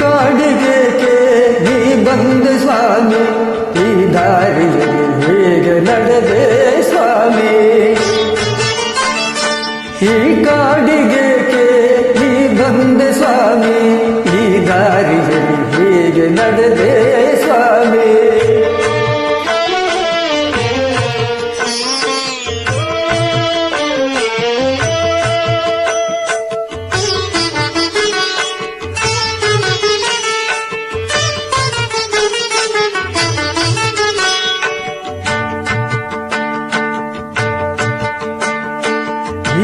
ಕಾಡಿಗೇಕೆ ನೀ ಬಂದೆ ಸ್ವಾಮಿ, ಈ ದಾರಿಯಲ್ಲಿ ಹೇಗೆ ನಡೆದೆ ಸ್ವಾಮಿ. ಈ ಕಾಡಿಗೇಕೆ ನೀ ಬಂದೆ ಸ್ವಾಮಿ, ಈ ದಾರಿಯಲ್ಲಿ ಹೇಗೆ ನಡೆದೆ ಸ್ವಾಮಿ.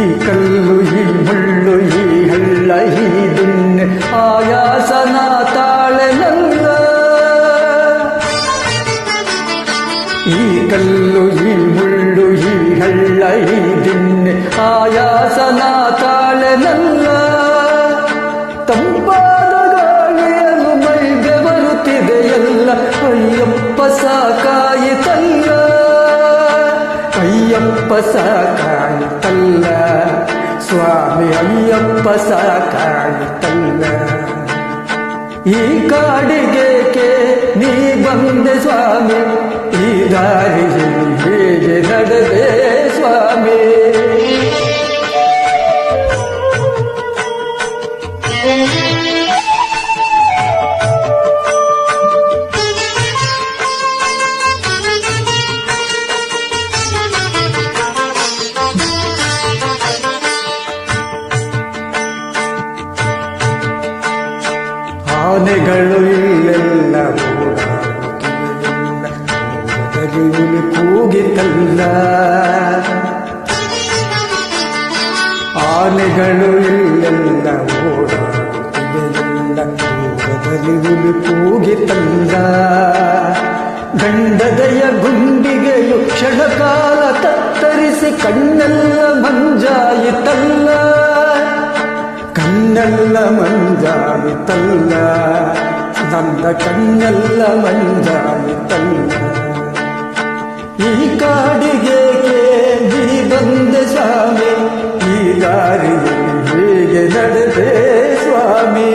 ಈ ಕಲ್ಲು ಈ ಮುಳ್ಳು ಈ ಹಳ್ಳ ಈ ದಿನ್ನೆ ಆಯಾಸನ ತಾಳೆನಲ್ಲ. ಈ ಕಲ್ಲು ಈ ಮುಳ್ಳು ಈ ಹಳ್ಳ ಈ ದಿನ್ನೆ ಆಯಾಸನ ತಾಳೆನಲ್ಲ. ತಂಪಾದ ಗಾಳಿಯನ್ನು ಮೈಗೆ ಬರುತ್ತಿದೆಯಲ್ಲ, ಅಯ್ಯಪ್ಪ ಸಾಕಾಯಿತಲ್ಲ, ಅಯ್ಯಪ್ಪ ಸಾಕಾಯಿತಲ್ಲ ಸ್ವಾಮಿ, ಅಯ್ಯಪ್ಪ ಸಾಕಾಯಿತಲ್ಲ. ಈ ಕಾಡಿಗೇಕೆ ನೀ ಬಂದೆ ಸ್ವಾಮಿ, ಈ ದಾರಿಯಲ್ಲಿ ಹೇಗೆ ನಡೆದೆ ಸ್ವಾಮಿ. ಆನೆಗಳು ಇಲ್ಲೆಲ್ಲ ಓಡಾಡುತ್ತಿಲ್ಲ, ಹುಲಿ ಕೂಗಿತಲ್ಲ. ಆನೆಗಳು ಇಲ್ಲೆಲ್ಲ ಓಡಾಡುತ್ತಿಲ್ಲ, ಹುಲಿ ಕೂಗಿತಲ್ಲ. ಗಂಡದೆಯ ಗುಂಡಿಗೆಯು ಕ್ಷಣಕಾಲ ತತ್ತರಿಸಿ ಕಣ್ಣೆಲ್ಲ ಮಂಜಾಯಿತಲ್ಲ, ಕಣ್ಣೆಲ್ಲ ಮಂಜಾಯಿತಲ್ಲ, ನನ್ನ ಕಣ್ಣೆಲ್ಲ ಮಂಜಾಯಿತಲ್ಲ. ಈ ಕಾಡಿಗೇಕೆ ನೀ ಬಂದೆ ಸ್ವಾಮಿ, ಈ ದಾರಿಯಲ್ಲಿ ಹೇಗೆ ನಡೆದೆ ಸ್ವಾಮಿ.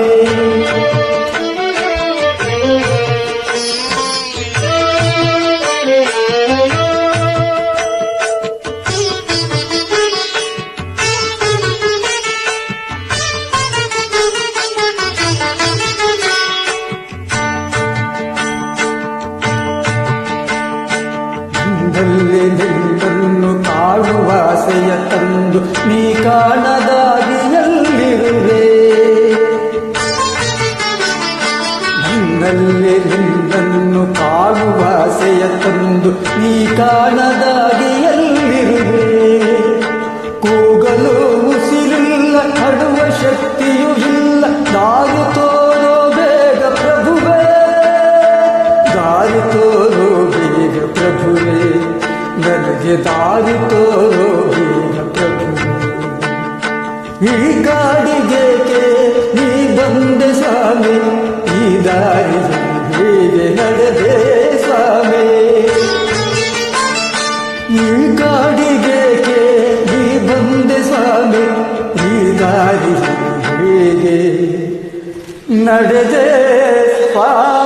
ನಿನ್ನನ್ನು ಕಾಣುವ ಆಸೆಯ ತಂದು ನೀ ಕಾಣದಾಗಿ ಎಲ್ಲಿರುವೆ. ನನ್ನಲ್ಲಿ ನಿನ್ನನ್ನು ಕಾಣುವ ಆಸೆಯ ತಂದು ನೀ ಕಾಣದಾಗಿ ಎಲ್ಲಿರುವೆ. ಕೂಗಲು ಉಸಿರಿಲ್ಲ, ಹಡುವ ಶಕ್ತಿಯೂ ಇಲ್ಲ, ದಾರಿ ತೋರೋ ಬೇಗ ಪ್ರಭುವೇ, ದಾರಿ ತೋರೋ ಬೇಗ ಪ್ರಭುವೇ, ನನಗೆ ದಾರಿ ತೋರೋ ಬೇಗ ಪ್ರಭುವೇ. ಈ ಕಾಡಿಗೇಕೆ ನೀ ಬಂದೆ ಸ್ವಾಮಿ, ಈ ದಾರಿಯಲ್ಲಿ ಹೇಗೆ ನಡೆದೆ ಸ್ವಾಮಿ. ಈ ಕಾಡಿಗೇಕೆ ನೀ ಬಂದೆ ಸ್ವಾಮಿ, ಈ ದಾರಿಯಲ್ಲಿ ಹೇಗೆ ನಡೆದೆ ಸ್ವಾಮಿ.